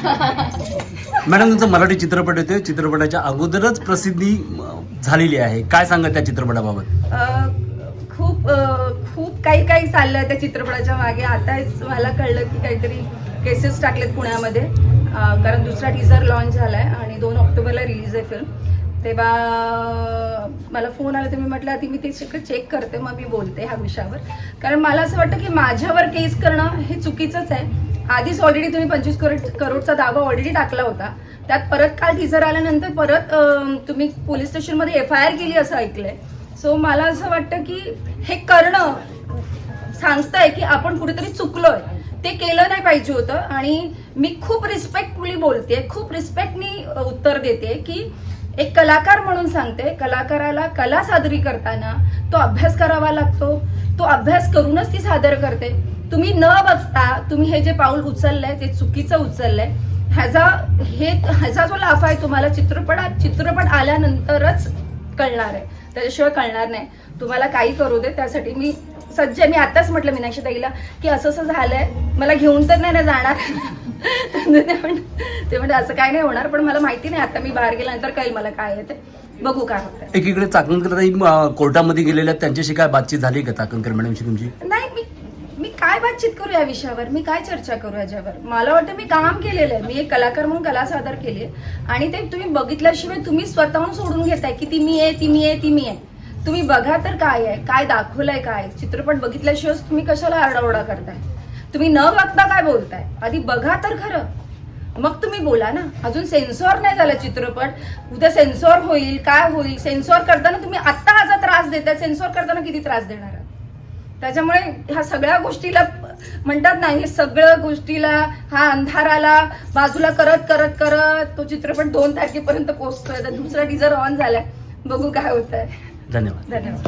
Madam, तुमचा मराठी चित्रपट येतोय, चित्रपटाच्या अगोदरच प्रसिद्धी झालेली आहे, काय सांगा त्या चित्रपटाबाबत? खूप काही चाललंय त्या चित्रपटाच्या मागे. आताच मला कळलं की काहीतरी केसेस टाकलेत पुण्यामध्ये, कारण दुसरा टीझर लॉन्च झालाय आणि 2 ऑक्टोबरला रिलीज आहे फिल्म. तेव्हा मला फोन आला, तर मी म्हटलं आधी मी ते सगळं चेक करते, मग मी बोलते ह्या विषयावर. कारण मला असं वाटतं की माझ्यावर केस करणं हे चुकीचंच आहे. आधीच ऑलरेडी तुम्ही 25 करोडचा दावा ऑलरेडी टाकला होता. त्यात परत काल टीझर आल्यानंतर परत तुम्ही पोलीस स्टेशनमध्ये FIR केली असं ऐकलंय. सो मला असं वाटतं की हे करणं सांगतंय की आपण कुठेतरी चुकलोय, ते केलं नाही पाहिजे होतं. आणि मी खूप रिस्पेक्टफुली बोलते, खूप रिस्पेक्टनी उत्तर देते की एक कलाकार म्हणून सांगते, कलाकाराला कला सादरी करताना तो अभ्यास करावा लागतो. तो अभ्यास करूनच ती सादर करते. तुम्ही न बघता तुम्ही हे जे पाऊल उचललंय ते चुकीचं उचललंय. ह्याचा जो लाभ आहे तुम्हाला चित्रपट आल्यानंतरच कळणार आहे, त्याच्याशिवाय कळणार नाही. तुम्हाला काही करू दे, त्यासाठी मी सज्ज आहे. मी आताच म्हटलं मीनाक्षी ताईला की असं झालंय, मला घेऊन तर नाही ना जाणार. ते म्हणजे असं काय नाही होणार, पण मला माहिती नाही. आता मी बाहेर गेल्यानंतर कळेल मला काय आहे ते, बघू काय होतं. एकीकडे चाकणकर ताई कोर्टामध्ये गेलेल्या, त्यांच्याशी काय बातचीत झाली का चाकणकर मॅडमशी तुमची? नाही, मी काय बातचीत करू या विषयावर, मी काय चर्चा करू याच्यावर? मला वाटतं मी काम केलेलं आहे, मी एक कलाकार म्हणून कला सादर केली आहे. आणि ते तुम्ही बघितल्याशिवाय तुम्ही स्वतःहून सोडून घेताय की ती मी आहे. तुम्ही बघा तर काय आहे, काय दाखवलंय, काय चित्रपट बघितल्याशिवाय तुम्ही कशाला आरडाओरडा करताय? तुम्ही न बघता काय बोलताय? आधी बघा तर खरं, मग तुम्ही बोला ना. अजून सेन्सॉर नाही झाला चित्रपट, उद्या सेन्सॉर होईल, काय होईल? सेन्सॉर करताना तुम्ही आत्ता हा त्रास देताय, सेन्सॉर करताना किती त्रास देणार आहात? त्याच्यामुळे ह्या सगळ्या गोष्टीला म्हणतात ना, हे सगळं गोष्टीला हा अंधाराला बाजूला करत तो चित्रपट 2 तारखेपर्यंत पोहोचतोय. तर दुसरा टीझर ऑन झालाय, बघू काय होत आहे. धन्यवाद.